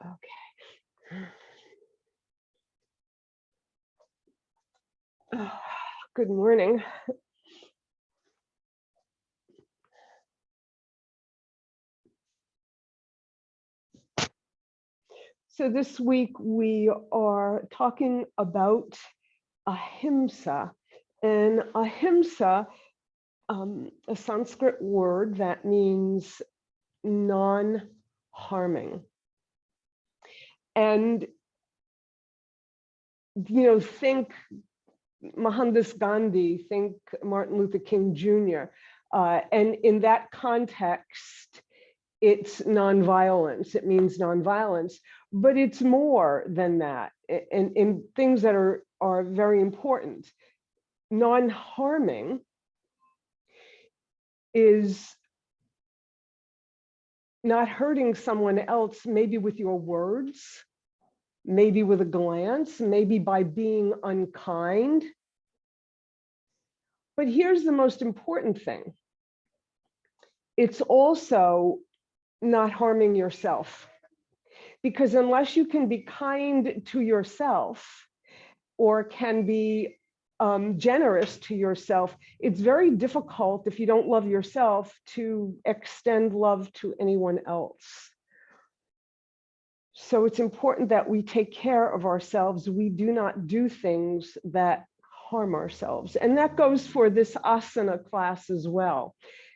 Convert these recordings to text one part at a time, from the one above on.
Okay. Good morning. So this week we are talking about Ahimsa. And Ahimsa, a Sanskrit word that means non-harming. And, think Mohandas Gandhi, think Martin Luther King Jr. And in that context, it's nonviolence. It means nonviolence, but it's more than that. And in things that are very important, non-harming is not hurting someone else, maybe with your words, maybe with a glance, maybe by being unkind. But here's the most important thing. It's also not harming yourself. Because unless you can be kind to yourself or can be generous to yourself, it's very difficult if you don't love yourself to extend love to anyone else. So it's important that we take care of ourselves. We do not do things that harm ourselves. And that goes for this asana class as well.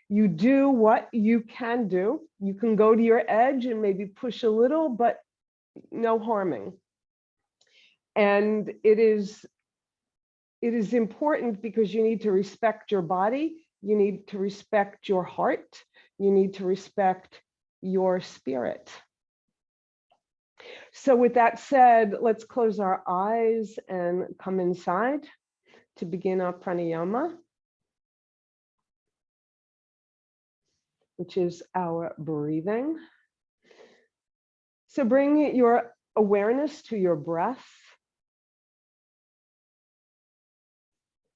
You do what you can do. You can go to your edge and maybe push a little, but no harming. And it is important because you need to respect your body. You need to respect your heart. You need to respect your spirit. So with that said, let's close our eyes and come inside to begin our pranayama, which is our breathing. So bring your awareness to your breath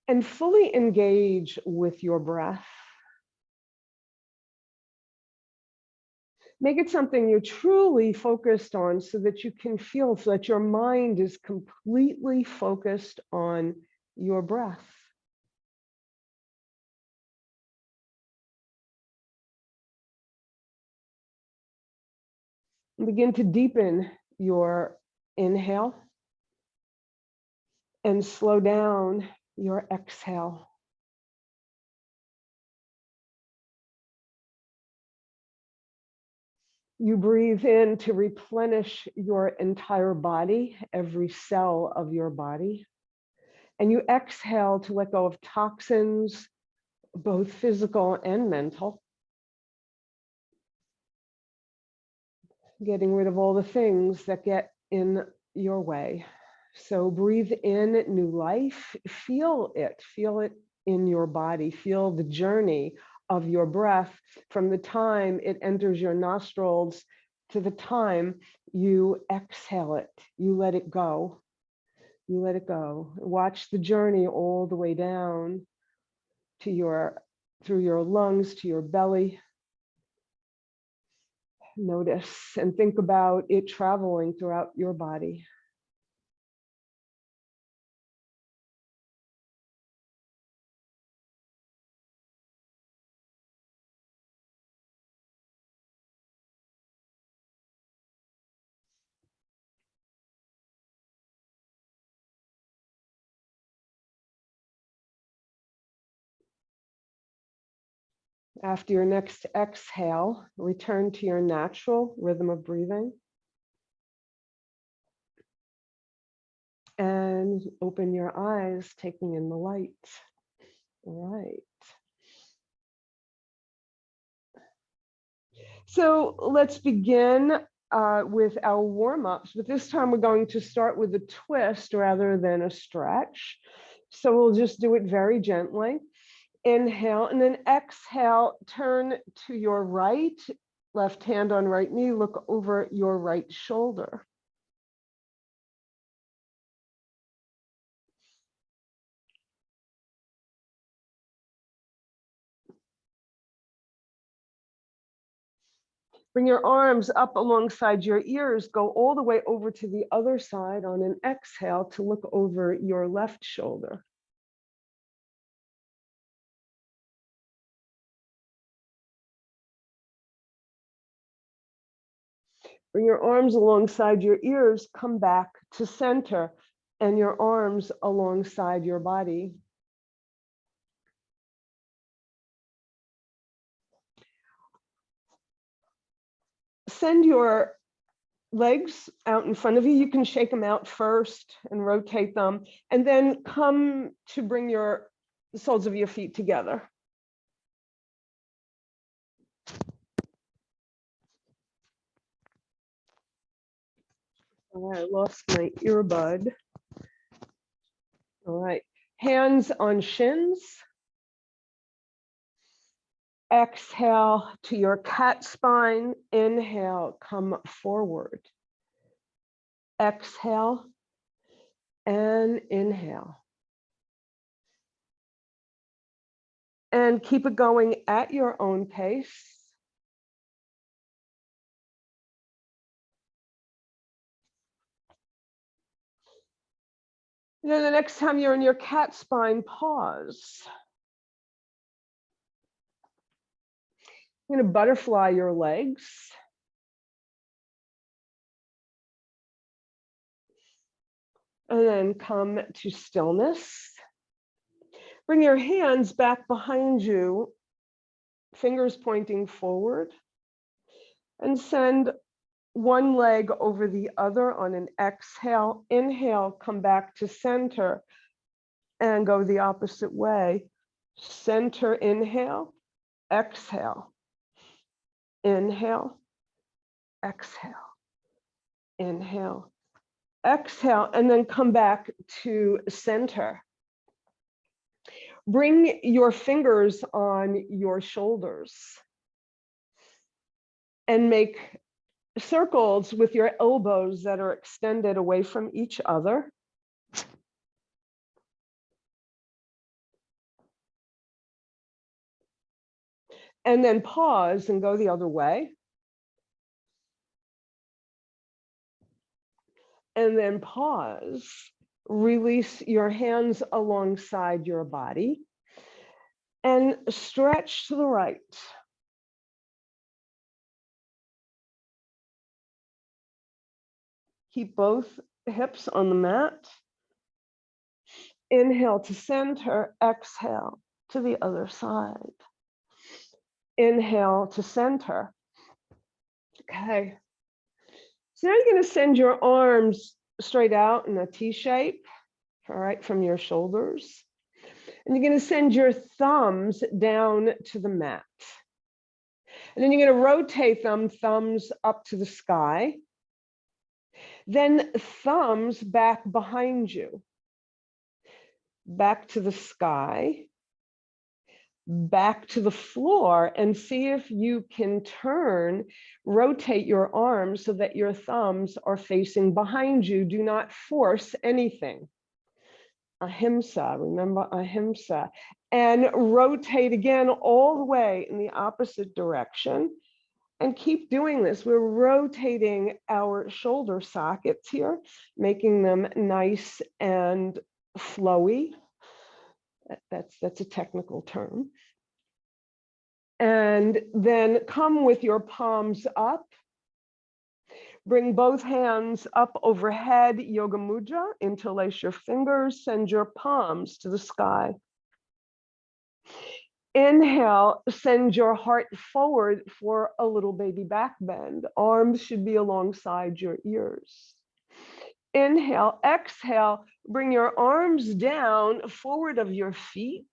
and fully engage with your breath. Make it something you're truly focused on so that you can feel, so that your mind is completely focused on your breath. And begin to deepen your inhale and slow down your exhale. You breathe in to replenish your entire body, every cell of your body. And you exhale to let go of toxins, both physical and mental. Getting rid of all the things that get in your way. So breathe in new life, feel it in your body, feel the journey of your breath from the time it enters your nostrils to the time you exhale it, you let it go. You let it go. Watch the journey all the way down to through your lungs, to your belly. Notice and think about it traveling throughout your body. After your next exhale, return to your natural rhythm of breathing. And open your eyes, taking in the light. All right. So let's begin with our warm-ups, but this time we're going to start with a twist rather than a stretch. So we'll just do it very gently. Inhale and then exhale, turn to your right, left hand on right knee, look over your right shoulder. Bring your arms up alongside your ears. Go all the way over to the other side on an exhale to look over your left shoulder. Bring your arms alongside your ears. Come back to center and your arms alongside your body. Send your legs out in front of you. You can shake them out first and rotate them, and then come to bring the soles of your feet together. All right, I lost my earbud. All right, hands on shins. Exhale to your cat spine. Inhale, come forward. Exhale and inhale. And keep it going at your own pace. And then the next time you're in your cat spine, pause. You're going to butterfly your legs. And then come to stillness. Bring your hands back behind you, fingers pointing forward. And send one leg over the other on an exhale. Inhale, come back to center and go the opposite way. Center, inhale, exhale. Inhale, exhale, inhale, exhale, and then come back to center. Bring your fingers on your shoulders and make circles with your elbows that are extended away from each other. And then pause and go the other way. And then pause. Release your hands alongside your body and stretch to the right. Keep both hips on the mat. Inhale to center, exhale to the other side. Inhale to center. Okay. So now you're going to send your arms straight out in a T shape, all right, from your shoulders. And you're going to send your thumbs down to the mat. And then you're going to rotate them, thumbs up to the sky. Then thumbs back behind you. Back to the sky. Back to the floor, and see if you can rotate your arms so that your thumbs are facing behind you. Do not force anything. Ahimsa, remember Ahimsa. And rotate again all the way in the opposite direction. And keep doing this. We're rotating our shoulder sockets here, making them nice and flowy. That's a technical term. And then come with your palms up. Bring both hands up overhead, Yoga Mudra. Interlace your fingers, send your palms to the sky. Inhale, send your heart forward for a little baby back bend. Arms should be alongside your ears. Inhale, exhale, bring your arms down forward of your feet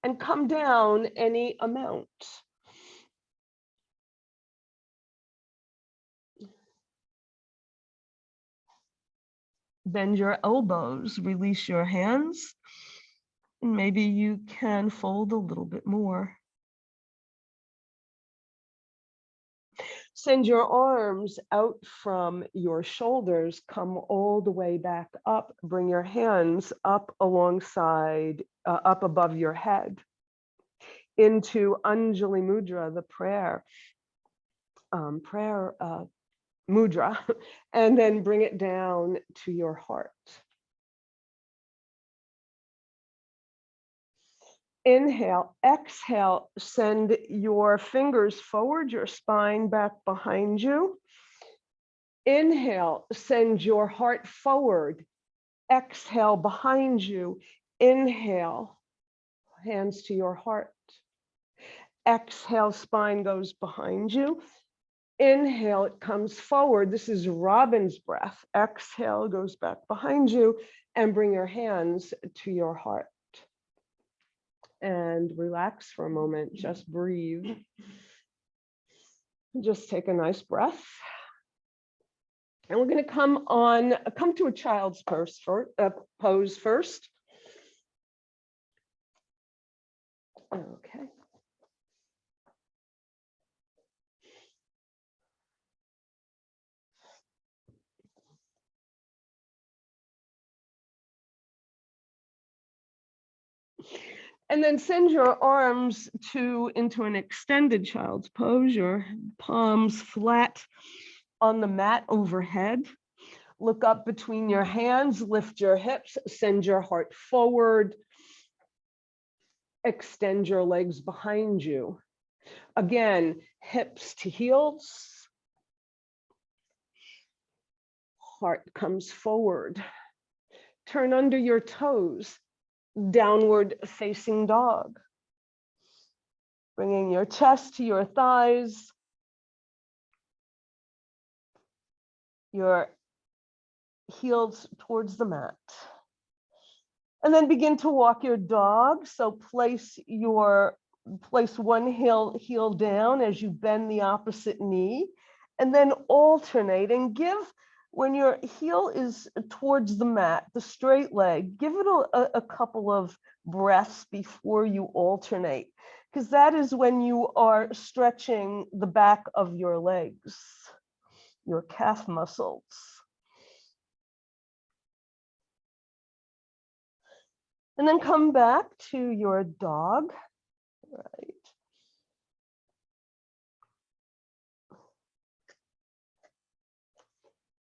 and come down any amount. Bend your elbows, release your hands. Maybe you can fold a little bit more. Send your arms out from your shoulders, come all the way back up. Bring your hands up alongside, up above your head into Anjali Mudra, the prayer. prayer mudra, and then bring it down to your heart. Inhale, exhale, send your fingers forward, your spine back behind you. Inhale, send your heart forward. Exhale, behind you. Inhale, hands to your heart. Exhale, spine goes behind you. Inhale, it comes forward. This is Robin's breath. Exhale, goes back behind you, and bring your hands to your heart. And relax for a moment, just breathe. Just take a nice breath. And we're going to come to a child's pose first. Okay. And then send your arms into an extended child's pose, your palms flat on the mat overhead. Look up between your hands, lift your hips, send your heart forward. Extend your legs behind you. Again, hips to heels. Heart comes forward. Turn under your toes. Downward facing dog. Bringing your chest to your thighs. Your heels towards the mat. And then begin to walk your dog. So place one heel down as you bend the opposite knee, and then alternate and give, when your heel is towards the mat, the straight leg, give it a couple of breaths before you alternate, because that is when you are stretching the back of your legs, your calf muscles. And then come back to your dog. Right.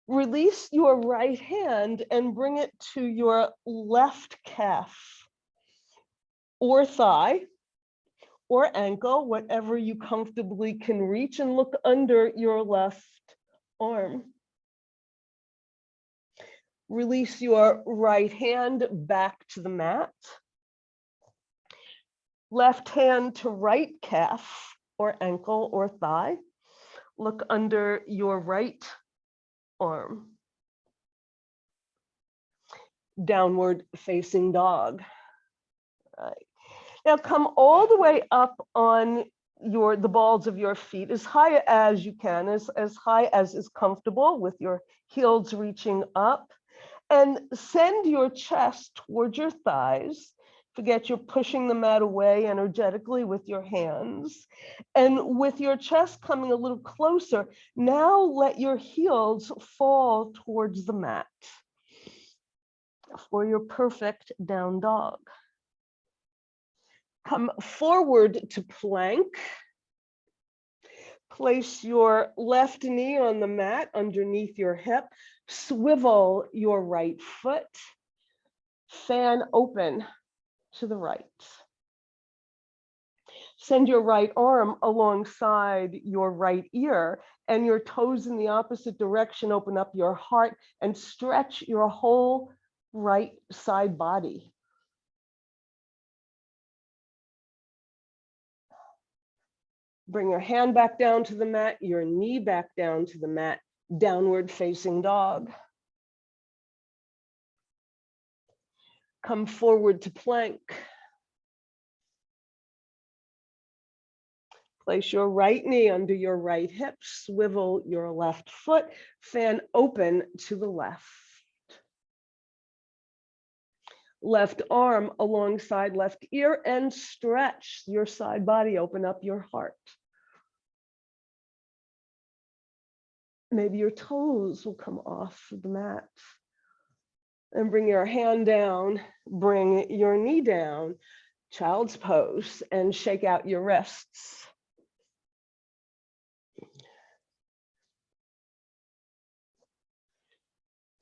Release your right hand and bring it to your left calf or thigh or ankle, whatever you comfortably can reach, and look under your left arm. Release your right hand back to the mat. Left hand to right calf or ankle or thigh. Look under your right arm. Downward facing dog. Right. Now come all the way up on the balls of your feet as high as you can, as high as is comfortable, with your heels reaching up, and send your chest towards your thighs. Forget you're pushing the mat away energetically with your hands. And with your chest coming a little closer, now let your heels fall towards the mat for your perfect down dog. Come forward to plank. Place your left knee on the mat underneath your hip. Swivel your right foot. Fan open to the right. Send your right arm alongside your right ear, and your toes in the opposite direction. Open up your heart and stretch your whole right side body. Bring your hand back down to the mat, your knee back down to the mat, downward facing dog. Come forward to plank. Place your right knee under your right hip, swivel your left foot, fan open to the left. Left arm alongside left ear and stretch your side body, open up your heart. Maybe your toes will come off the mat. And bring your hand down, bring your knee down, child's pose, and shake out your wrists.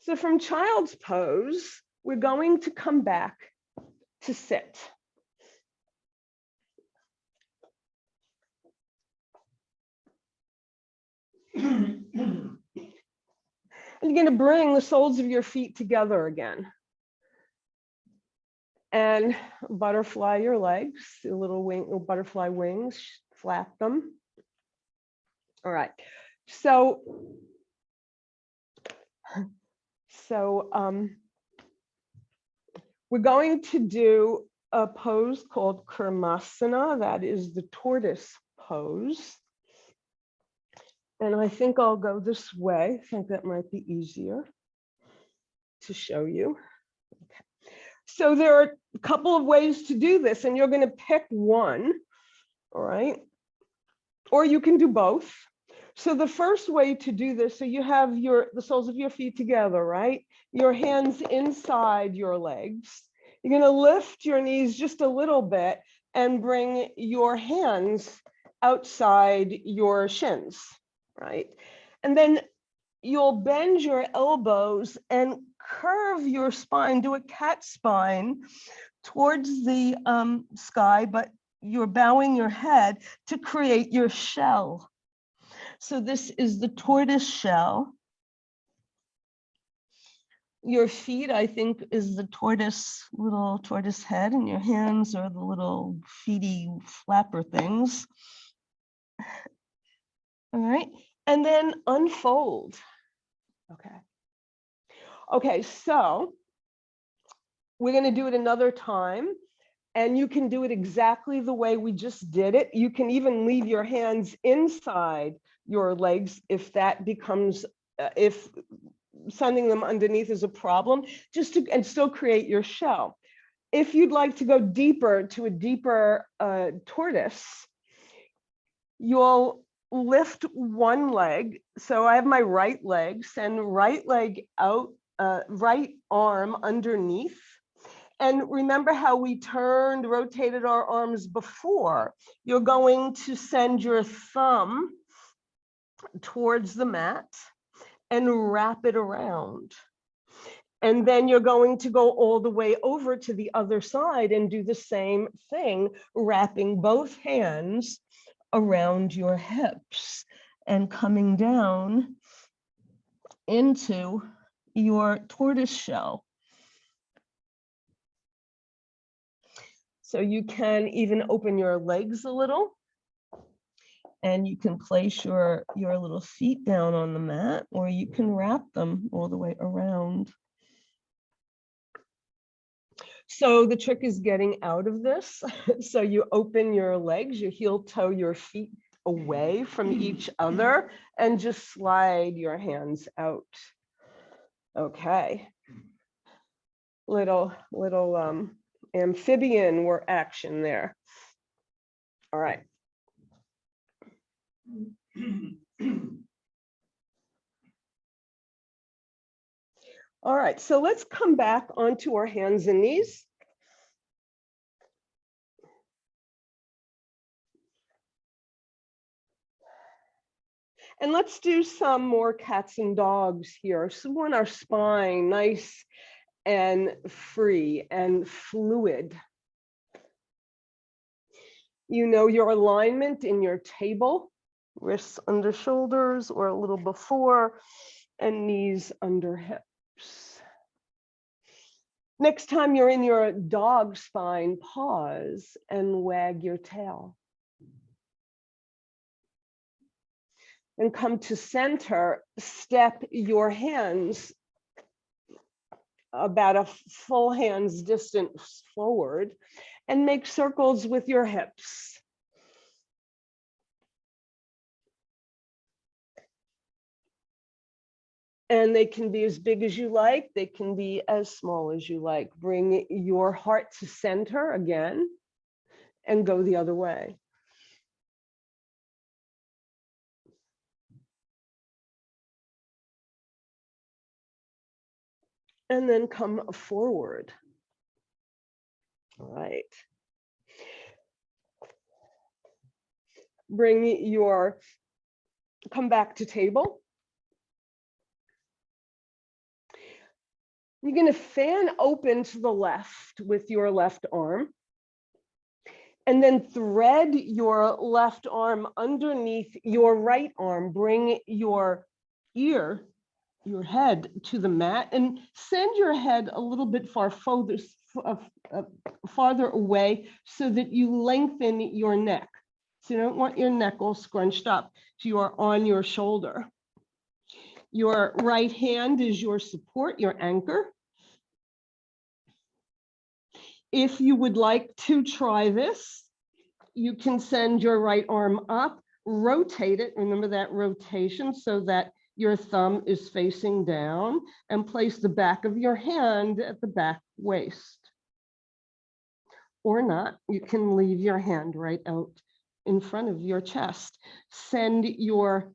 So from child's pose, we're going to come back to sit. And you're going to bring the soles of your feet together again. And butterfly your legs, little butterfly wings, flap them. All right. So we're going to do a pose called Kurmasana. That is the tortoise pose. And I think I'll go this way. I think that might be easier to show you. Okay. So there are a couple of ways to do this, and you're going to pick one, all right? Or you can do both. So the first way to do this, so you have the soles of your feet together, right? Your hands inside your legs. You're going to lift your knees just a little bit and bring your hands outside your shins, right? And then you'll bend your elbows and curve your spine, do a cat spine towards the sky, but you're bowing your head to create your shell. So this is the tortoise shell. Your feet, I think, is the little tortoise head, and your hands are the little feety flapper things. All right, and then unfold. Okay, so we're going to do it another time, and you can do it exactly the way we just did it. You can even leave your hands inside your legs if that becomes, if sending them underneath is a problem, and still create your shell. If you'd like to go deeper to a deeper tortoise, you'll lift one leg. So I have my right leg, send right leg out, right arm underneath. And remember how we rotated our arms before. You're going to send your thumb towards the mat and wrap it around. And then you're going to go all the way over to the other side and do the same thing, wrapping both hands around your hips and coming down into your tortoise shell. So you can even open your legs a little, and you can place your little feet down on the mat, or you can wrap them all the way around. So the trick is getting out of this. So you open your legs, you heel toe your feet away from each other, and just slide your hands out. Okay. Little amphibian action there. All right. All right, so let's come back onto our hands and knees. And let's do some more cats and dogs here. So we want our spine nice and free and fluid. You know your alignment in your table, wrists under shoulders or a little before, and knees under hips. Next time you're in your dog spine, pause and wag your tail. And come to center, step your hands about a full hand's distance forward and make circles with your hips. And they can be as big as you like, they can be as small as you like. Bring your heart to center again and go the other way. And then come forward. All right. Come back to table. You're going to fan open to the left with your left arm. And then thread your left arm underneath your right arm. Bring your ear, your head to the mat, and send your head a little bit farther away so that you lengthen your neck. So you don't want your neck all scrunched up. So you are on your shoulder. Your right hand is your support, your anchor. If you would like to try this, you can send your right arm up, rotate it, remember that rotation, so that your thumb is facing down, and place the back of your hand at the back waist. Or not, you can leave your hand right out in front of your chest. Send your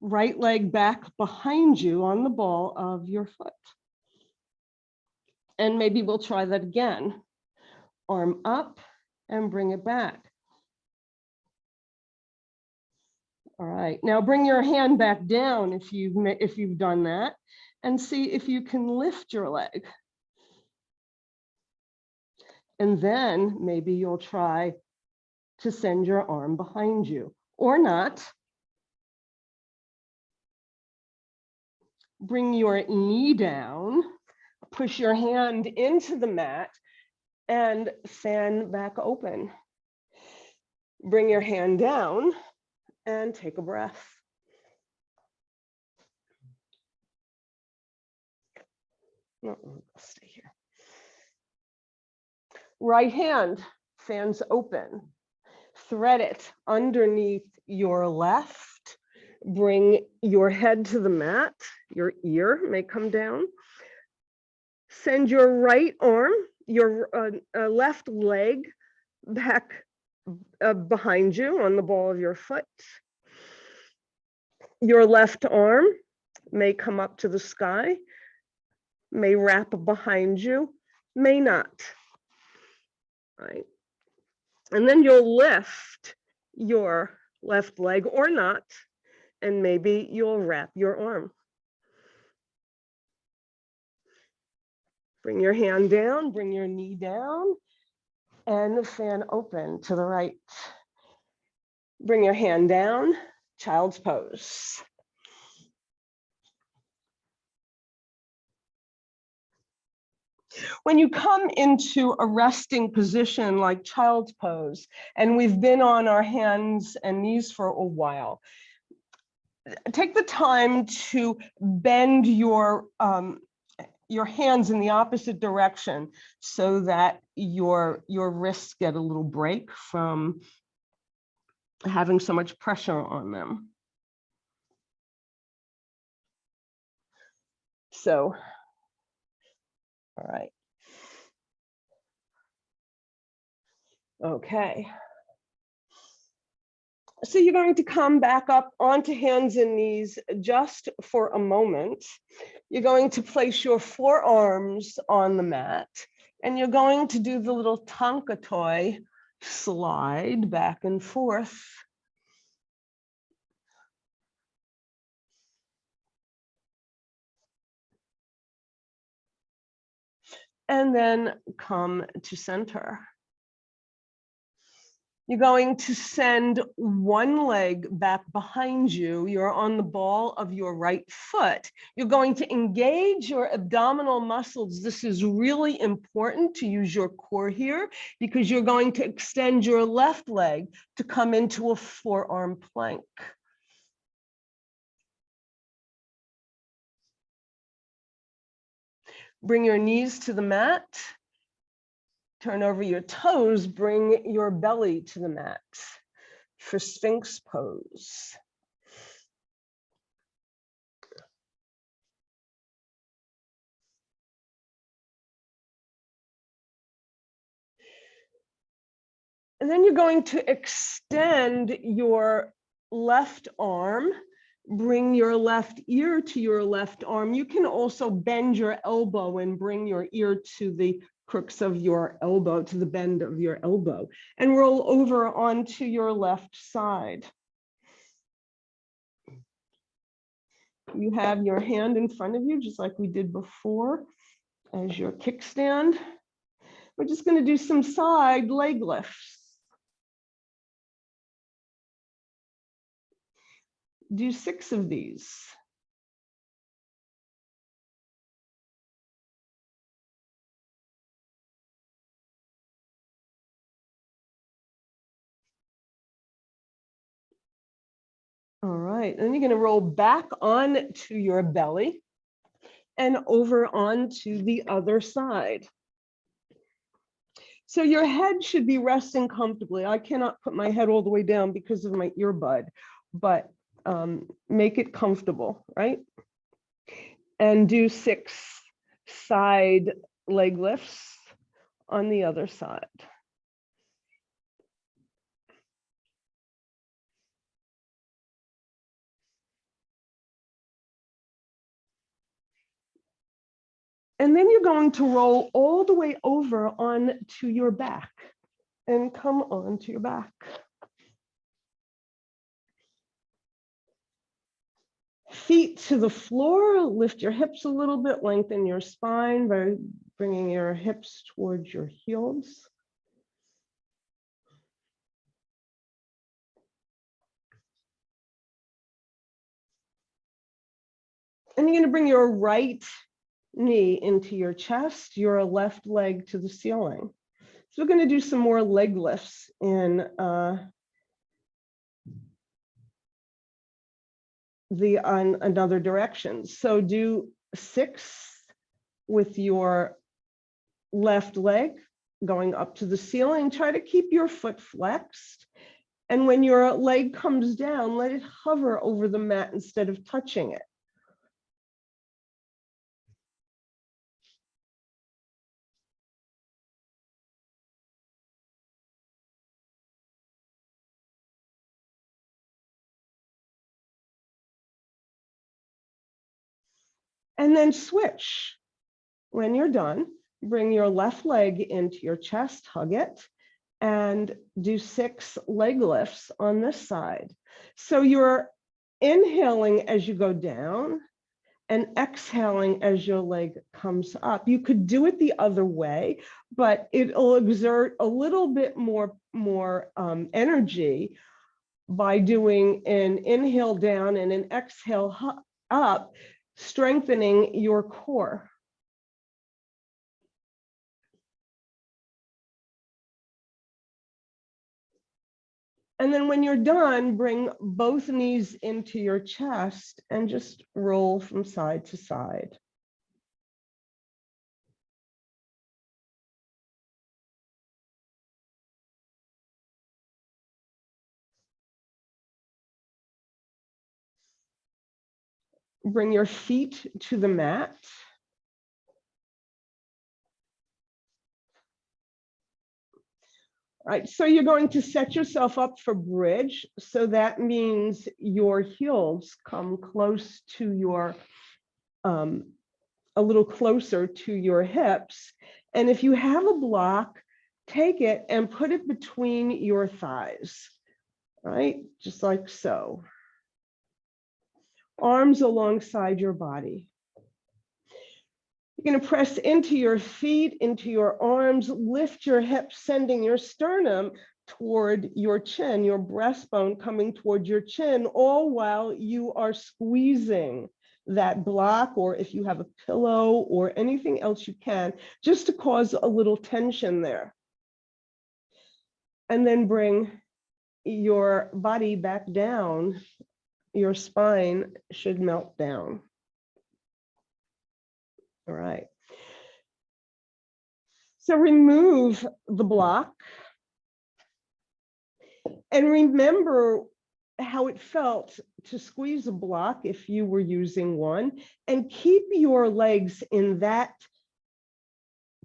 right leg back behind you on the ball of your foot. And maybe we'll try that again. Arm up and bring it back. All right, now bring your hand back down if you've done that, and see if you can lift your leg. And then maybe you'll try to send your arm behind you, or not. Bring your knee down, push your hand into the mat, and fan back open. Bring your hand down and take a breath. No, I'll stay here. Right hand, fans open. Thread it underneath your left. Bring your head to the mat. Your ear may come down. Send your right arm, your left leg back behind you on the ball of your foot. Your left arm may come up to the sky, may wrap behind you, may not. Right. And then you'll lift your left leg or not, and maybe you'll wrap your arm. Bring your hand down, bring your knee down, and fan open to the right. Bring your hand down, child's pose. When you come into a resting position like child's pose, and we've been on our hands and knees for a while, take the time to bend your hands in the opposite direction so that your wrists get a little break from having so much pressure on them. So, all right. Okay. So you're going to come back up onto hands and knees just for a moment. You're going to place your forearms on the mat, and you're going to do the little tonka toy slide back and forth. And then come to center. You're going to send one leg back behind you. You're on the ball of your right foot. You're going to engage your abdominal muscles. This is really important to use your core here, because you're going to extend your left leg to come into a forearm plank. Bring your knees to the mat. Turn over your toes, bring your belly to the mat for Sphinx pose. And then you're going to extend your left arm, bring your left ear to your left arm. You can also bend your elbow and bring your ear to the crooks of your elbow, to the bend of your elbow, and roll over onto your left side. You have your hand in front of you, just like we did before, as your kickstand. We're just going to do some side leg lifts. Do 6 of these. All right, then you're going to roll back on to your belly and over onto the other side. So your head should be resting comfortably. I cannot put my head all the way down because of my earbud, but make it comfortable, right? And do 6 side leg lifts on the other side. And then you're going to roll all the way over on to your back and come on to your back. Feet to the floor, lift your hips a little bit, lengthen your spine by bringing your hips towards your heels. And you're going to bring your right knee into your chest, your left leg to the ceiling. So we're going to do some more leg lifts in another direction. So do 6 with your left leg going up to the ceiling. Try to keep your foot flexed. And when your leg comes down, let it hover over the mat instead of touching it. And then switch. When you're done, bring your left leg into your chest, hug it, and do 6 leg lifts on this side. So you're inhaling as you go down and exhaling as your leg comes up. You could do it the other way, but it'll exert a little bit more energy by doing an inhale down and an exhale up, strengthening your core. And then when you're done, bring both knees into your chest and just roll from side to side. Bring your feet to the mat. All right, so you're going to set yourself up for bridge. So that means your heels come close to your, a little closer to your hips. And if you have a block, take it and put it between your thighs, right? Just like so. Arms alongside your body. You're going to press into your feet, into your arms, lift your hips, sending your sternum toward your chin, your breastbone coming toward your chin, all while you are squeezing that block, or if you have a pillow or anything else you can, just to cause a little tension there. And then bring your body back down. Your spine should melt down. All right. So remove the block and remember how it felt to squeeze a block if you were using one, and keep your legs in that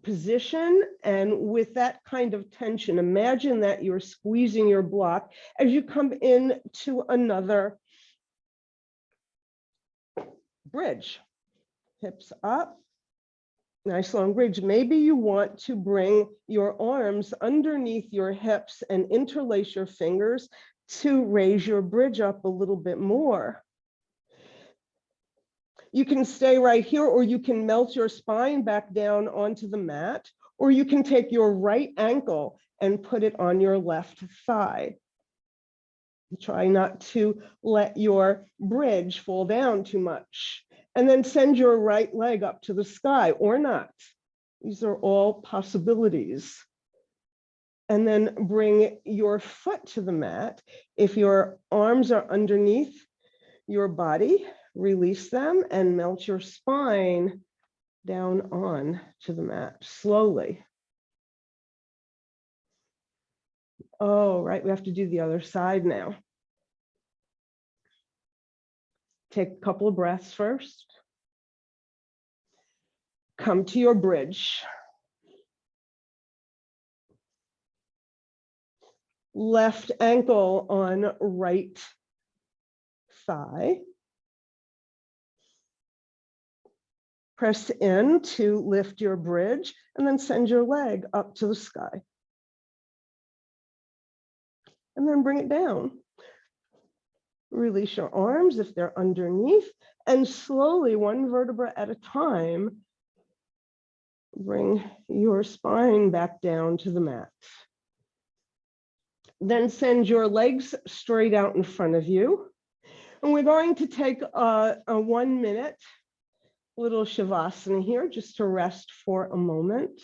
position and with that kind of tension. Imagine that you're squeezing your block as you come into another bridge. Hips up. Nice long bridge. Maybe you want to bring your arms underneath your hips and interlace your fingers to raise your bridge up a little bit more. You can stay right here, or you can melt your spine back down onto the mat, or you can take your right ankle and put it on your left thigh. Try not to let your bridge fall down too much. And then send your right leg up to the sky or not. These are all possibilities. And then bring your foot to the mat. If your arms are underneath your body, release them and melt your spine down on to the mat slowly. Oh, right, we have to do the other side now. Take a couple of breaths first. Come to your bridge. Left ankle on right thigh. Press in to lift your bridge and then send your leg up to the sky. And then bring it down. Release your arms if they're underneath, and slowly, one vertebra at a time, bring your spine back down to the mat. Then send your legs straight out in front of you. And we're going to take a 1 minute little shavasana here just to rest for a moment.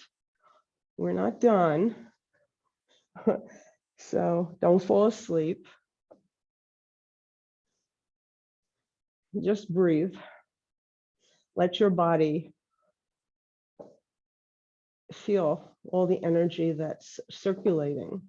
We're not done. So don't fall asleep. Just breathe. Let your body feel all the energy that's circulating.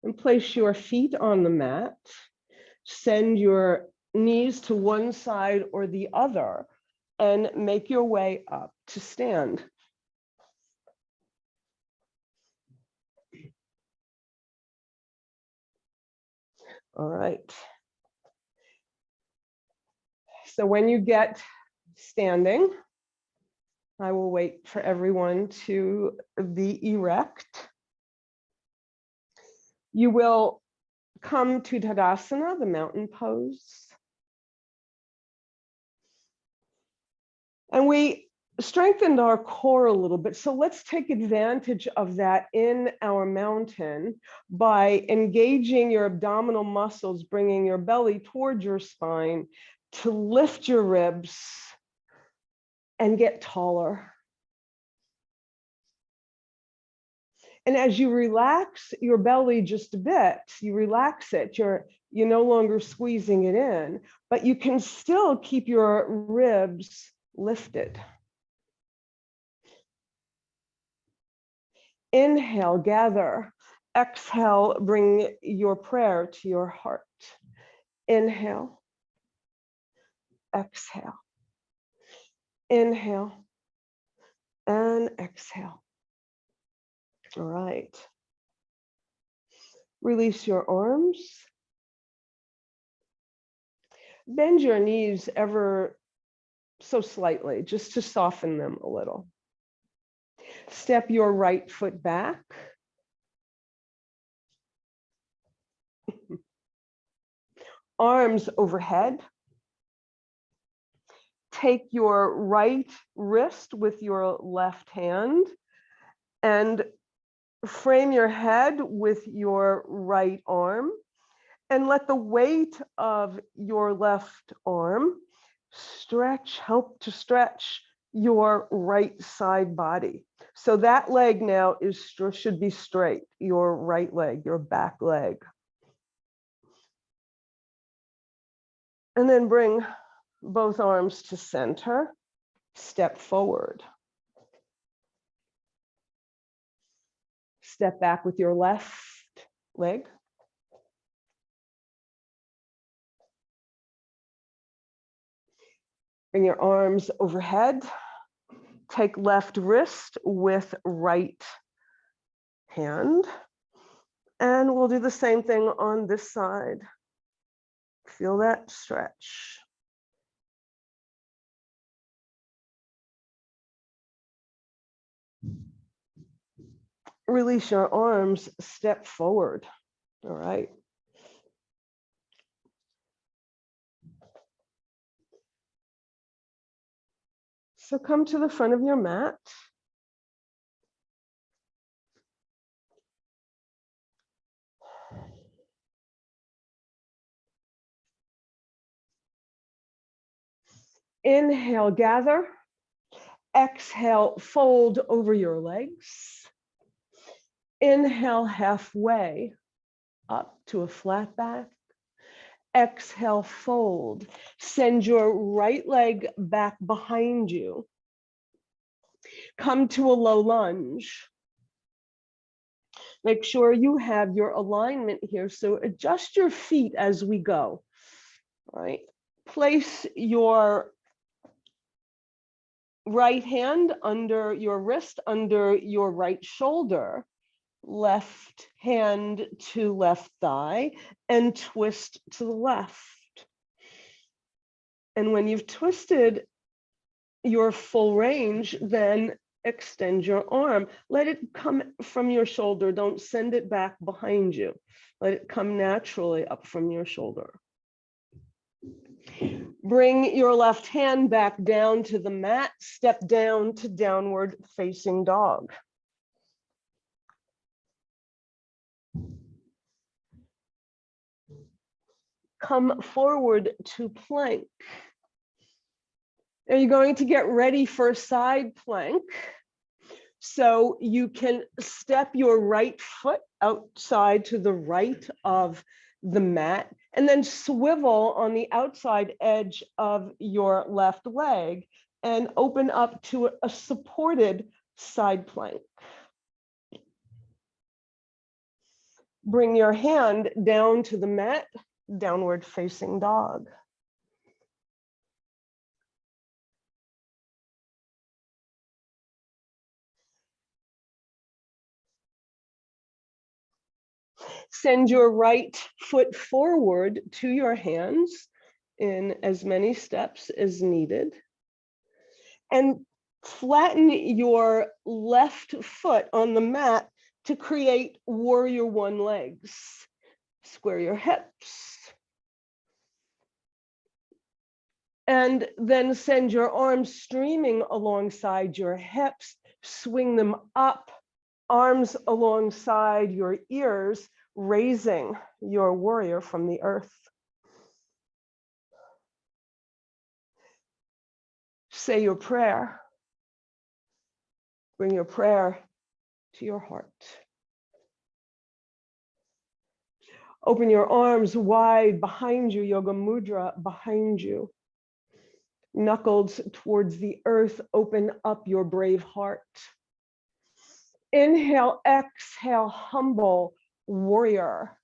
And place your feet on the mat. Send your knees to one side or the other and make your way up to stand. All right. So when you get standing, I will wait for everyone to be erect. You will come to Tadasana, the mountain pose. And we strengthened our core a little bit. So let's take advantage of that in our mountain by engaging your abdominal muscles, bringing your belly towards your spine to lift your ribs and get taller. And as you relax your belly just a bit, you relax it, you're no longer squeezing it in, but you can still keep your ribs lifted. Inhale, gather. Exhale, bring your prayer to your heart. Inhale. Exhale. Inhale. And exhale. All right. Release your arms. Bend your knees ever so slightly, just to soften them a little. Step your right foot back. Arms overhead. Take your right wrist with your left hand and frame your head with your right arm, and let the weight of your left arm help to stretch your right side body. So that leg now should be straight, your right leg, your back leg. And then bring both arms to center, step forward. Step back with your left leg. Bring your arms overhead. Take left wrist with right hand. And we'll do the same thing on this side. Feel that stretch. release your arms, step forward. All right. So come to the front of your mat. Inhale, gather. Exhale, fold over your legs. Inhale, halfway up to a flat back. Exhale, fold. Send your right leg back behind you. Come to a low lunge. Make sure you have your alignment here. So adjust your feet as we go. All right. Place your right hand under your wrist, under your right shoulder, left hand to left thigh, and twist to the left. And when you've twisted your full range, then extend your arm. Let it come from your shoulder. Don't send it back behind you. Let it come naturally up from your shoulder. Bring your left hand back down to the mat. Step down to downward facing dog. Come forward to plank. Now you're going to get ready for a side plank. So you can step your right foot outside to the right of the mat and then swivel on the outside edge of your left leg and open up to a supported side plank. Bring your hand down to the mat, downward facing dog. Send your right foot forward to your hands in as many steps as needed. And flatten your left foot on the mat to create warrior one legs. Square your hips. And then send your arms streaming alongside your hips. Swing them up, arms alongside your ears, raising your warrior from the earth. Say your prayer. Bring your prayer to your heart. Open your arms wide behind you, Yoga Mudra behind you. Knuckles towards the earth, open up your brave heart. Inhale, exhale, humble warrior.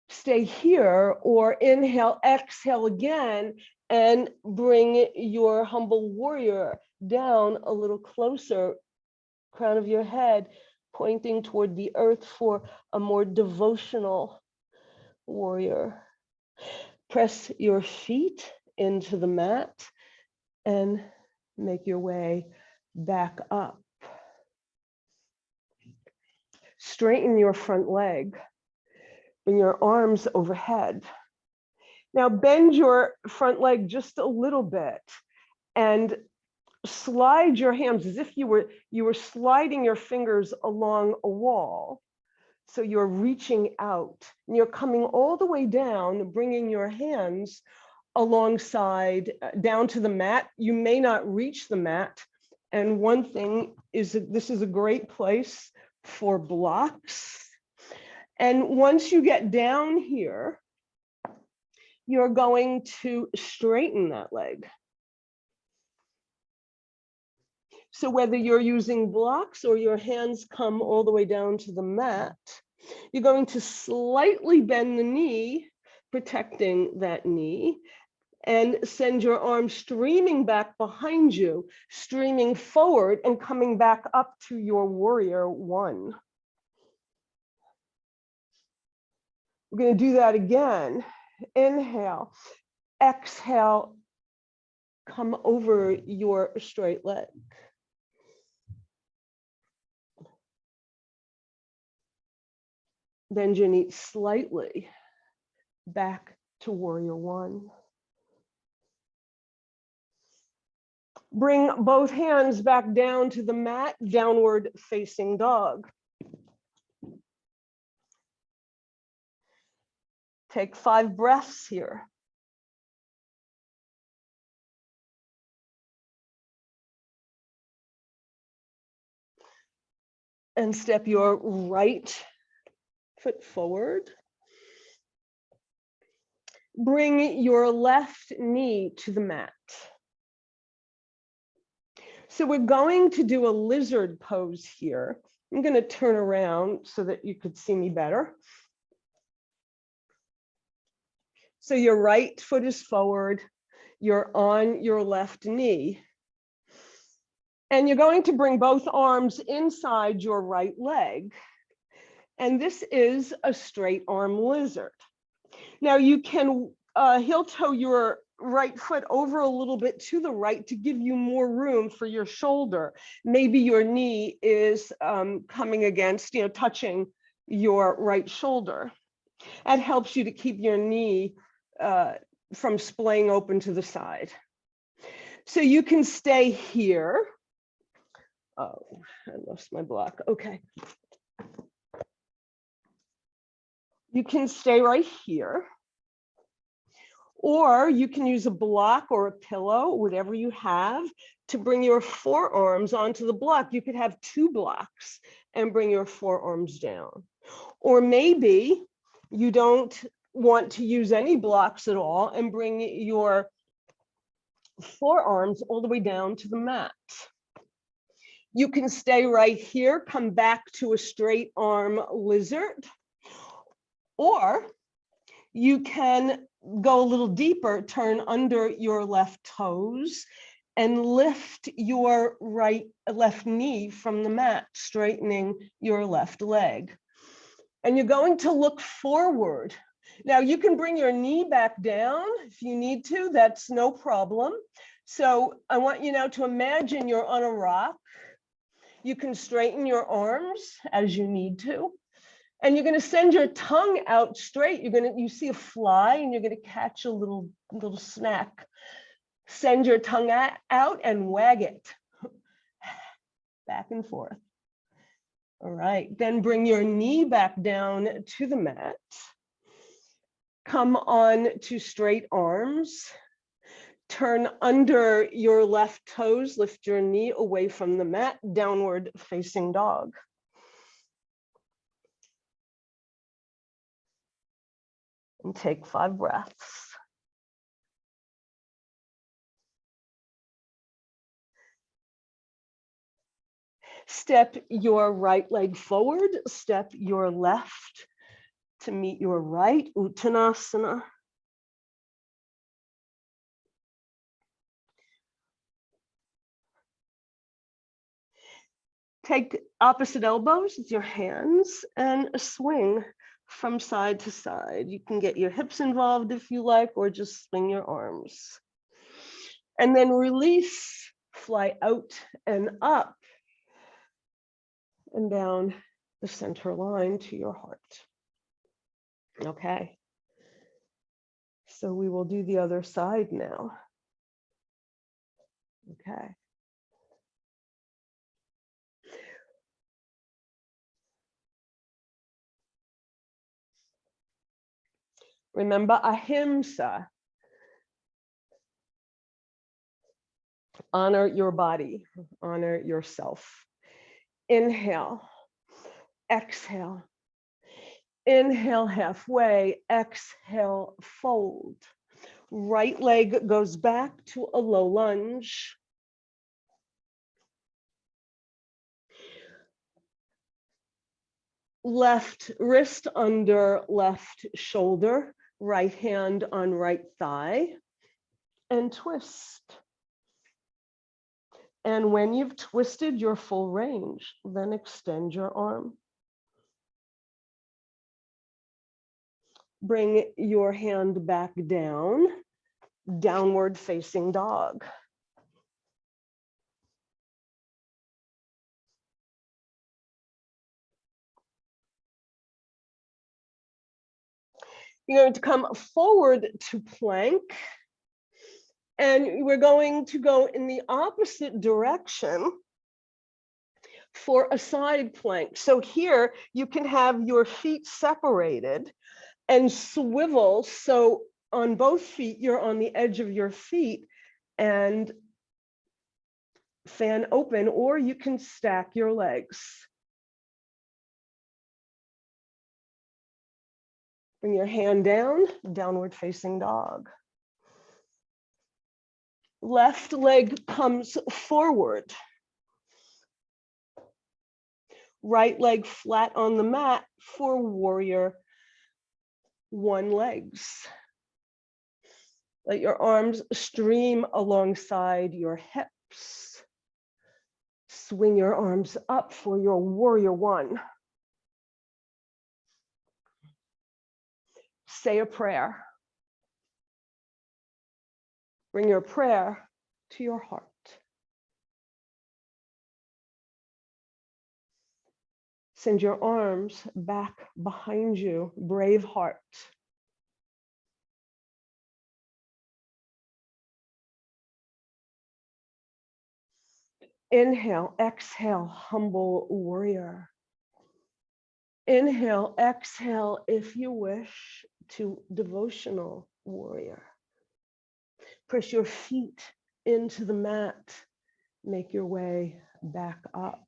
Stay here, or inhale, exhale again, and bring your humble warrior down a little closer, crown of your head pointing toward the earth for a more devotional warrior. Press your feet into the mat and make your way back up. Straighten your front leg. Bring your arms overhead. Now bend your front leg just a little bit and slide your hands as if you were sliding your fingers along a wall. So you're reaching out and you're coming all the way down, bringing your hands alongside down to the mat. You may not reach the mat. And one thing is that this is a great place for blocks. And once you get down here, you're going to straighten that leg. So whether you're using blocks or your hands come all the way down to the mat, you're going to slightly bend the knee, protecting that knee, and send your arms streaming back behind you, streaming forward and coming back up to your warrior one. We're going to do that again. Inhale, exhale, come over your straight leg. Bend your knees slightly back to warrior one. Bring both hands back down to the mat, downward facing dog. Take 5 breaths here. And step your right foot forward. Bring your left knee to the mat. So we're going to do a lizard pose here. I'm going to turn around so that you could see me better. So your right foot is forward, you're on your left knee. And you're going to bring both arms inside your right leg. And this is a straight arm lizard. Now you can heel toe your right foot over a little bit to the right to give you more room for your shoulder. Maybe your knee is coming against, touching your right shoulder. That helps you to keep your knee from splaying open to the side. So you can stay here. Oh, I lost my block. Okay. You can stay right here. Or you can use a block or a pillow, whatever you have, to bring your forearms onto the block. You could have 2 blocks and bring your forearms down. Or maybe you don't want to use any blocks at all and bring your forearms all the way down to the mat. You can stay right here, come back to a straight arm lizard, or you can go a little deeper, turn under your left toes and lift your left knee from the mat, straightening your left leg. And you're going to look forward. Now you can bring your knee back down if you need to, that's no problem. So I want you now to imagine you're on a rock. You can straighten your arms as you need to. And you're going to send your tongue out straight. You see a fly and you're going to catch a little snack. Send your tongue out and wag it back and forth. All right, then bring your knee back down to the mat. Come on to straight arms. Turn under your left toes, lift your knee away from the mat, downward facing dog. And take 5 breaths. Step your right leg forward, step your left to meet your right, Uttanasana. Take opposite elbows with your hands and swing from side to side. You can get your hips involved if you like, or just swing your arms. And then release, fly out and up and down the center line to your heart. Okay. So we will do the other side now. Okay. Remember Ahimsa. Honor your body, honor yourself. Inhale, exhale. Inhale halfway, exhale, fold. Right leg goes back to a low lunge. Left wrist under left shoulder, right hand on right thigh, and twist. And when you've twisted your full range, then extend your arm. Bring your hand back down, downward facing dog. You're going to come forward to plank. And we're going to go in the opposite direction for a side plank. So here you can have your feet separated and swivel. So on both feet, you're on the edge of your feet and fan open, or you can stack your legs. Bring your hand down, downward facing dog. Left leg comes forward. Right leg flat on the mat for warrior one legs. Let your arms stream alongside your hips. Swing your arms up for your warrior one. Say a prayer. Bring your prayer to your heart. Send your arms back behind you, brave heart. Inhale, exhale, humble warrior. Inhale, exhale, if you wish, to devotional warrior. Press your feet into the mat. Make your way back up.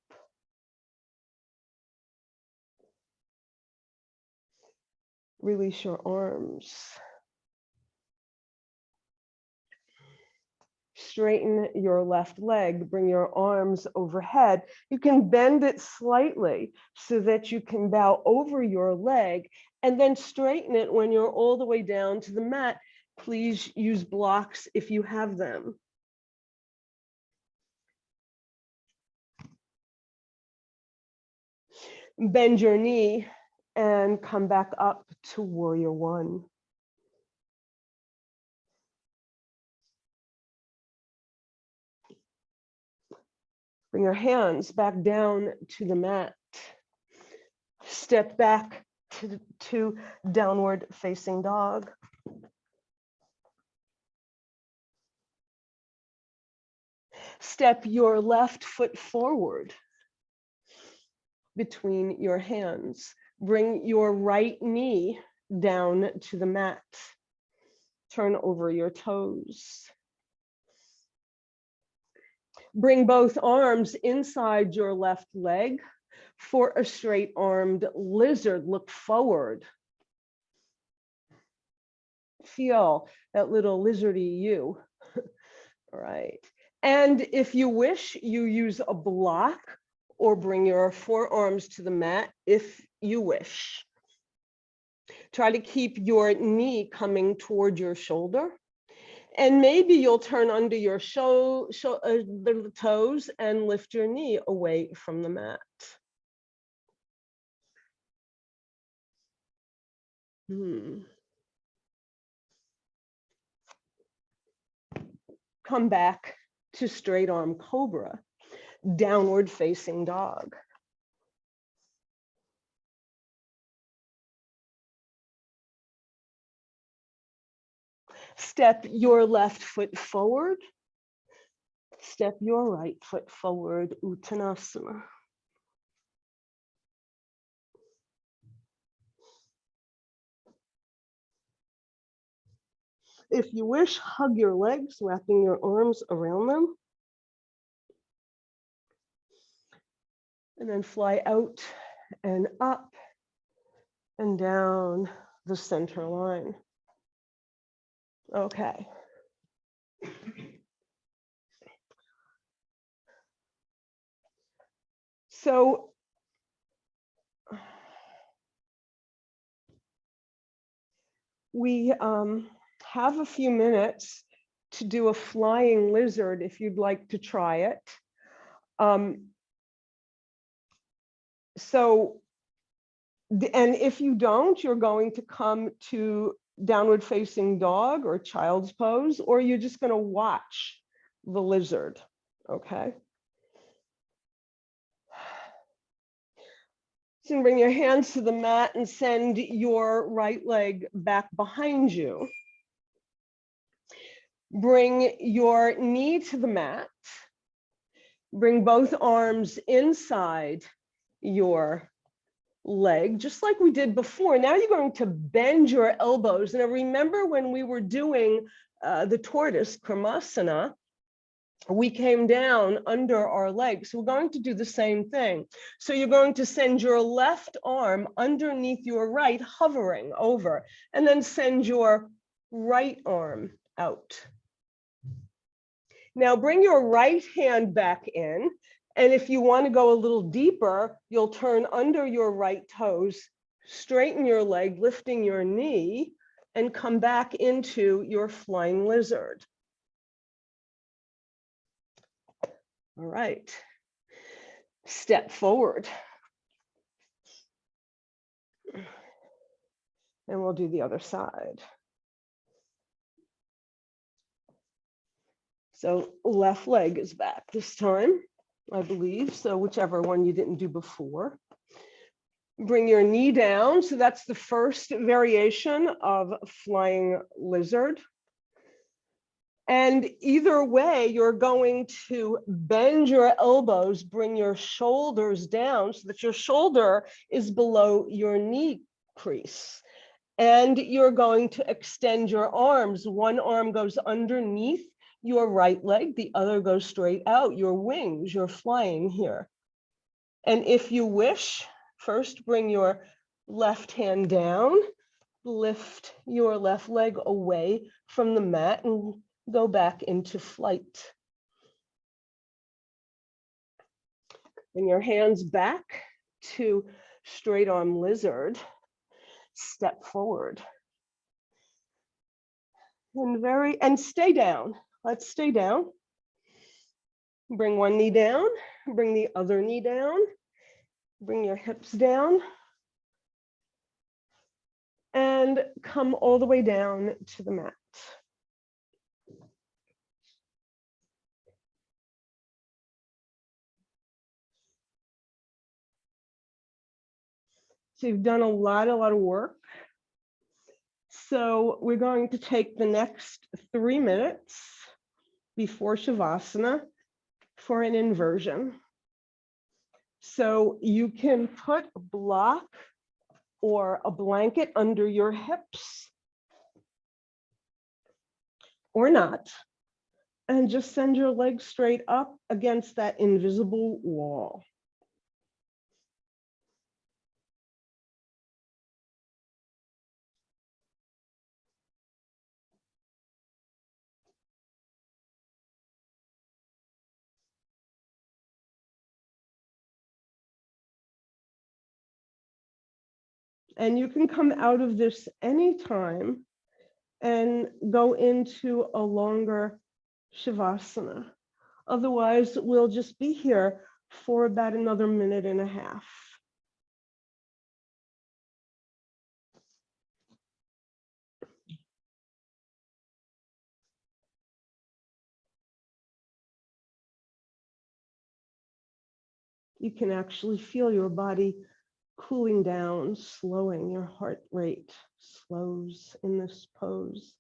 Release your arms. Straighten your left leg, bring your arms overhead. You can bend it slightly so that you can bow over your leg and then straighten it when you're all the way down to the mat. Please use blocks if you have them. Bend your knee and come back up to warrior one. Bring your hands back down to the mat. Step back to downward facing dog. Step your left foot forward between your hands. Bring your right knee down to the mat. Turn over your toes. Bring both arms inside your left leg for a straight-armed lizard. Look forward. Feel that little lizardy you. All right. And if you wish, you use a block or bring your forearms to the mat if you wish. Try to keep your knee coming toward your shoulder. And maybe you'll turn under your the toes and lift your knee away from the mat. Come back to straight arm cobra, downward facing dog. Step your left foot forward. Step your right foot forward, Uttanasana. If you wish, hug your legs, wrapping your arms around them. And then fly out and up and down the center line. Okay. So we have a few minutes to do a flying lizard if you'd like to try it. And if you don't, you're going to come to downward facing dog or child's pose, or you're just going to watch the lizard, okay? So bring your hands to the mat and send your right leg back behind you. Bring your knee to the mat. Bring both arms inside your leg, just like we did before. Now you're going to bend your elbows. Now remember when we were doing the tortoise, Kurmasana, we came down under our legs. So we're going to do the same thing. So you're going to send your left arm underneath your right, hovering over, and then send your right arm out. Now bring your right hand back in. And if you want to go a little deeper, you'll turn under your right toes, straighten your leg, lifting your knee, and come back into your flying lizard. All right. Step forward. And we'll do the other side. So left leg is back this time, I believe. So whichever one you didn't do before. Bring your knee down. So that's the first variation of flying lizard. And either way, you're going to bend your elbows, bring your shoulders down so that your shoulder is below your knee crease. And you're going to extend your arms. One arm goes underneath your right leg, the other goes straight out, your wings, you're flying here. And if you wish, first bring your left hand down, lift your left leg away from the mat and go back into flight. Bring your hands back to straight arm lizard. Step forward. And stay down. Let's stay down. Bring one knee down, bring the other knee down, bring your hips down, and come all the way down to the mat. So you've done a lot of work. So we're going to take the next 3 minutes before Shavasana for an inversion. So you can put a block or a blanket under your hips or not, and just send your legs straight up against that invisible wall. And you can come out of this anytime and go into a longer Shavasana. Otherwise, we'll just be here for about another minute and a half. You can actually feel your body cooling down, slowing. Your heart rate slows in this pose.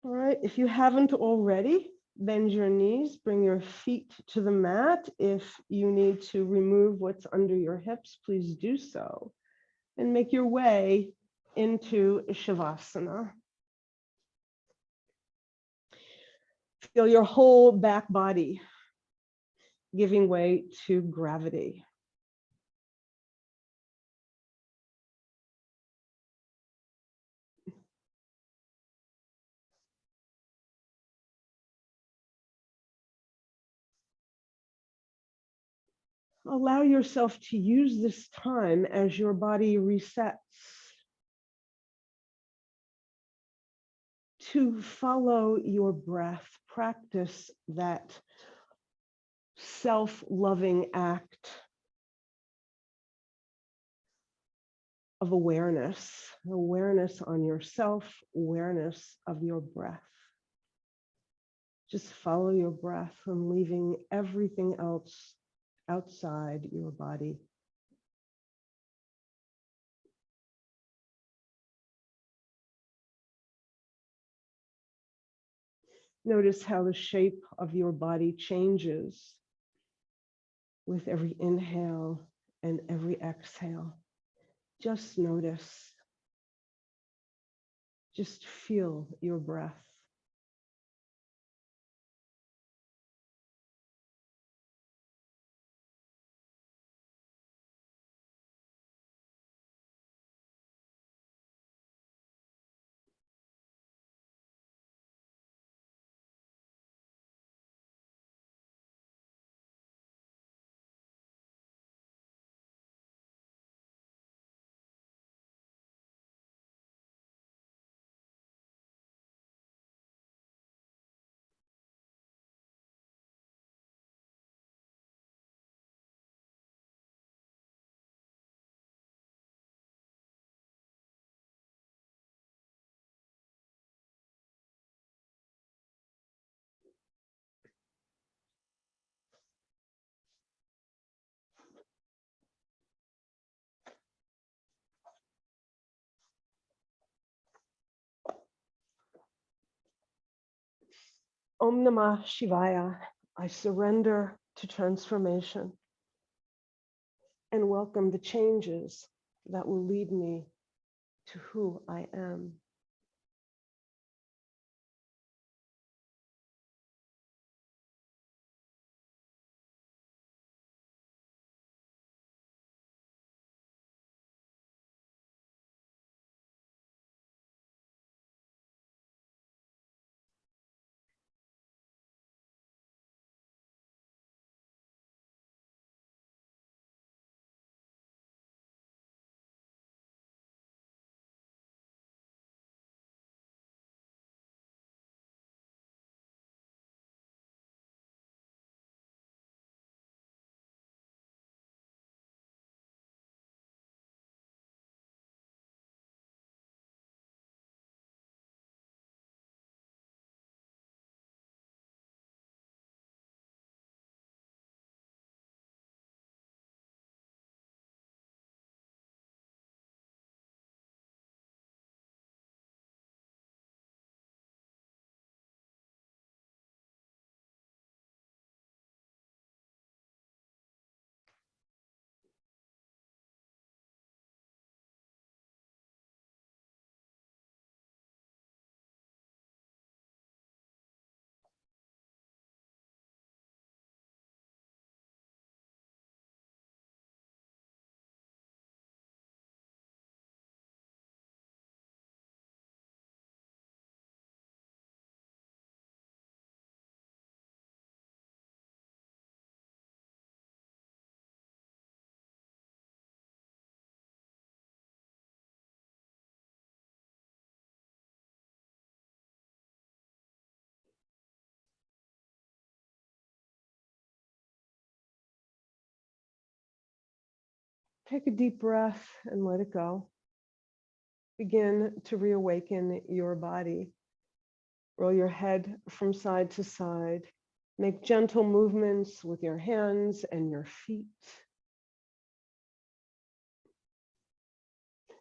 All right, if you haven't already, bend your knees, bring your feet to the mat. If you need to remove what's under your hips, please do so. And make your way into Shavasana. Feel your whole back body giving way to gravity. Allow yourself to use this time as your body resets to follow your breath. Practice that self-loving act of awareness on yourself, awareness of your breath. Just follow your breath and leaving everything else outside your body. Notice how the shape of your body changes with every inhale and every exhale. Just notice. Just feel your breath. Om Namah Shivaya. I surrender to transformation and welcome the changes that will lead me to who I am. Take a deep breath and let it go. Begin to reawaken your body. Roll your head from side to side. Make gentle movements with your hands and your feet.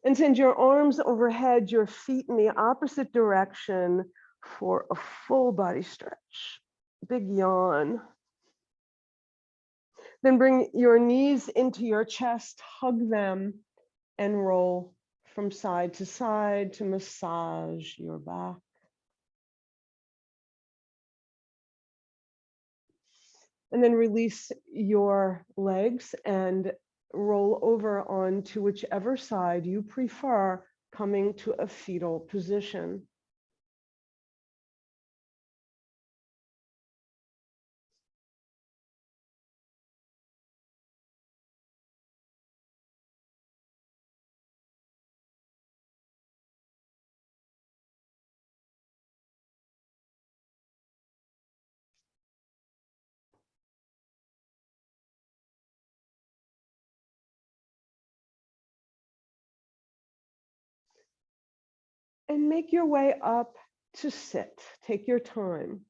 And send your arms overhead, your feet in the opposite direction for a full body stretch. Big yawn. Then bring your knees into your chest, hug them, and roll from side to side to massage your back. And then release your legs and roll over onto whichever side you prefer, coming to a fetal position. And make your way up to sit. Take your time.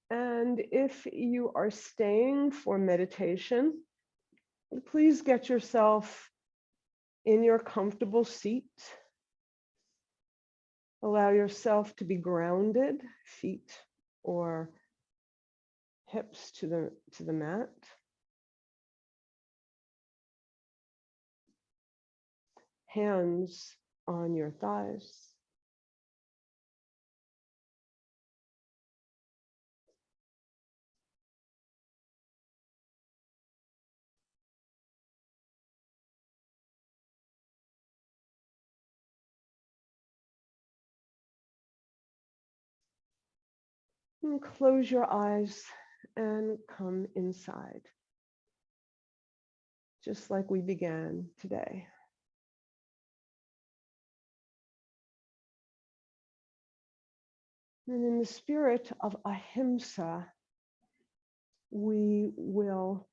And if you are staying for meditation, please get yourself in your comfortable seat. Allow yourself to be grounded, feet or hips to the mat. Hands on your thighs. And close your eyes and come inside, just like we began today. And in the spirit of Ahimsa, we will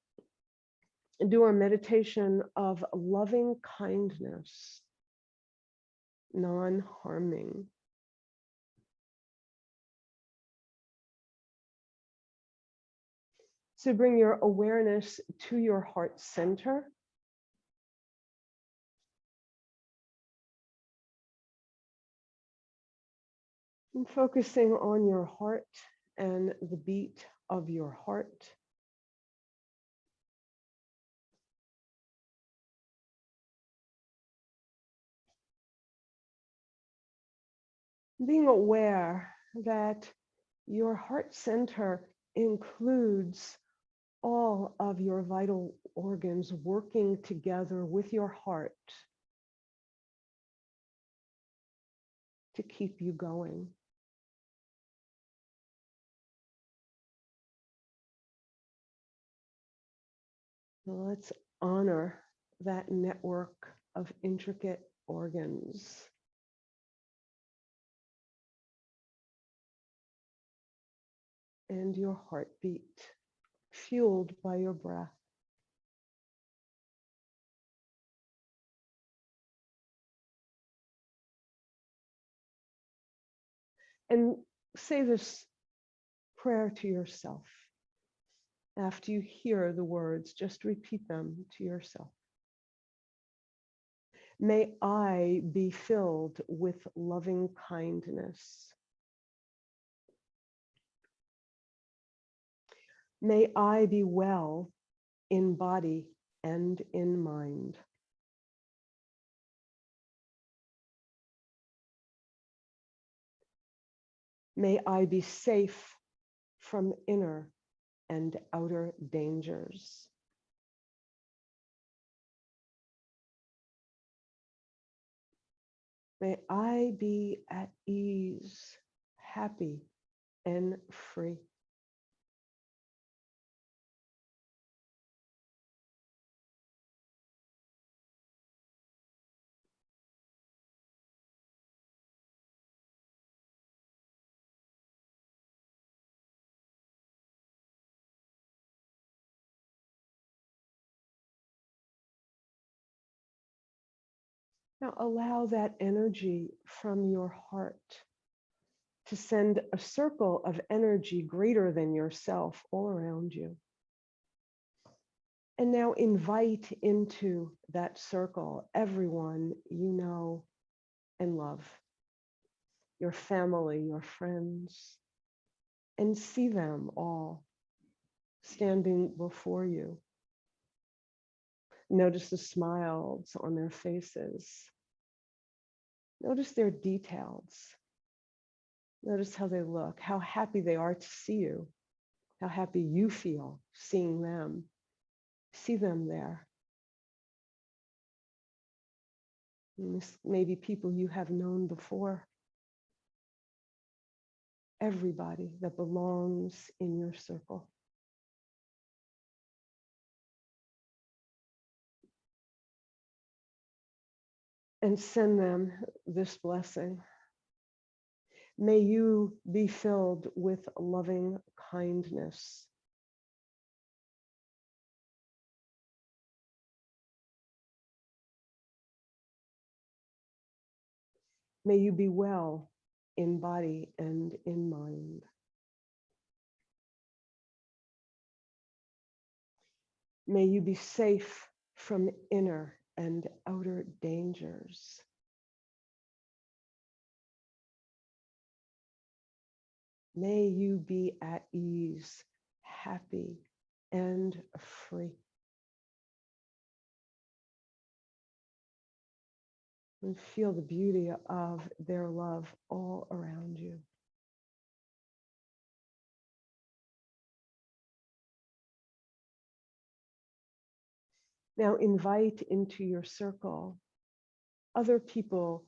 do our meditation of loving kindness, non-harming. So bring your awareness to your heart center. And focusing on your heart and the beat of your heart. Being aware that your heart center includes all of your vital organs working together with your heart to keep you going. So let's honor that network of intricate organs. And your heartbeat, fueled by your breath. And say this prayer to yourself. After you hear the words, just repeat them to yourself. May I be filled with loving kindness. May I be well in body and in mind. May I be safe from inner and outer dangers. May I be at ease, happy, and free. Now allow that energy from your heart to send a circle of energy greater than yourself all around you. And now invite into that circle everyone you know and love, your family, your friends, and see them all standing before you. Notice the smiles on their faces. Notice their details. Notice how they look, how happy they are to see you, how happy you feel seeing them. See them there. And this may be people you have known before. Everybody that belongs in your circle. and send them this blessing. May you be filled with loving kindness. May you be well in body and in mind. May you be safe from inner and outer dangers. May you be at ease, happy, and free. And feel the beauty of their love all around you. Now invite into your circle other people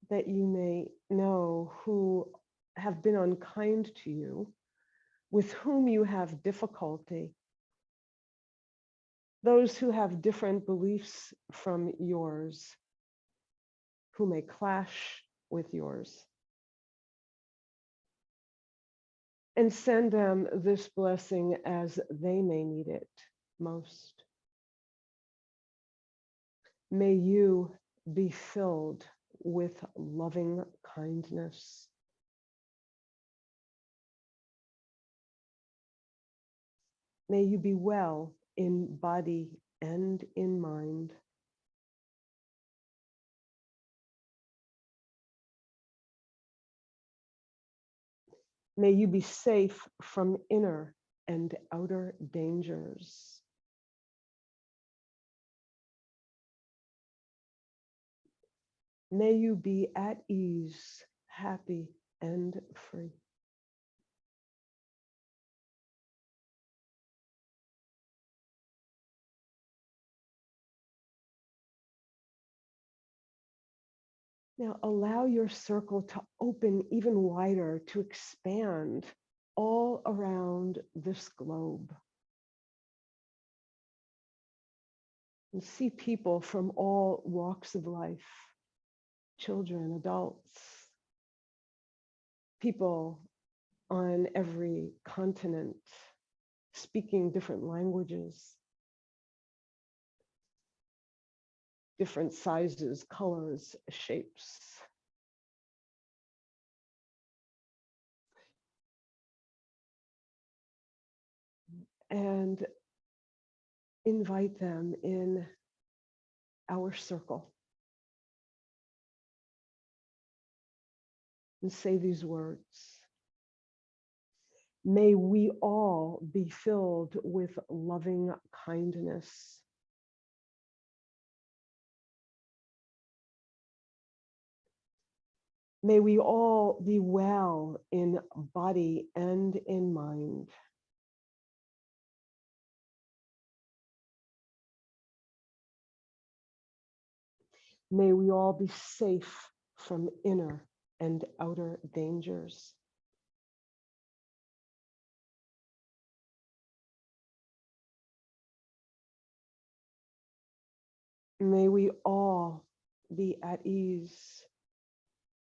that you may know who have been unkind to you, with whom you have difficulty, those who have different beliefs from yours, who may clash with yours. And send them this blessing as they may need it most. May you be filled with loving kindness. May you be well in body and in mind. May you be safe from inner and outer dangers. May you be at ease, happy, and free. Now allow your circle to open even wider, to expand all around this globe. And see people from all walks of life, children, adults, people on every continent, speaking different languages, different sizes, colors, shapes. And invite them in our circle. And say these words. May we all be filled with loving kindness. May we all be well in body and in mind. May we all be safe from inner and outer dangers. May we all be at ease,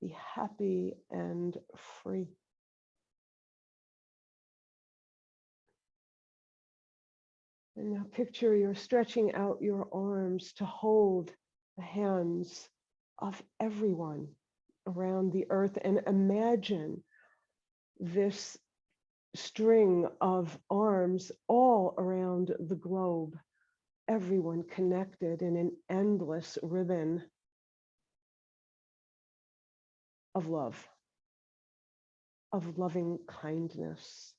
be happy and free. And now picture you're stretching out your arms to hold the hands of everyone around the earth, and imagine this string of arms all around the globe, everyone connected in an endless ribbon of love, of loving kindness.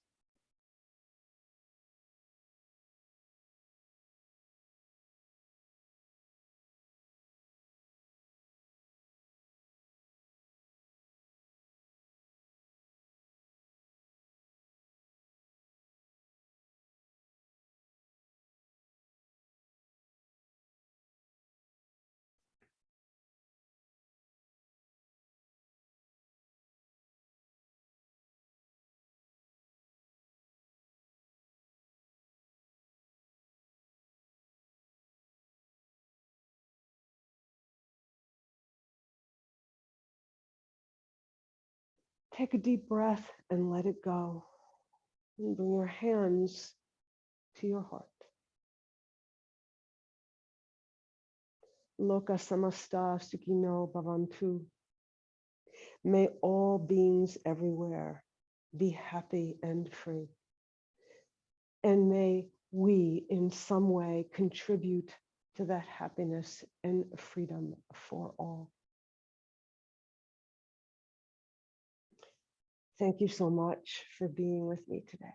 Take a deep breath and let it go. And bring your hands to your heart. Loka samasta sukhino bhavantu. May all beings everywhere be happy and free. And may we in some way contribute to that happiness and freedom for all. Thank you so much for being with me today.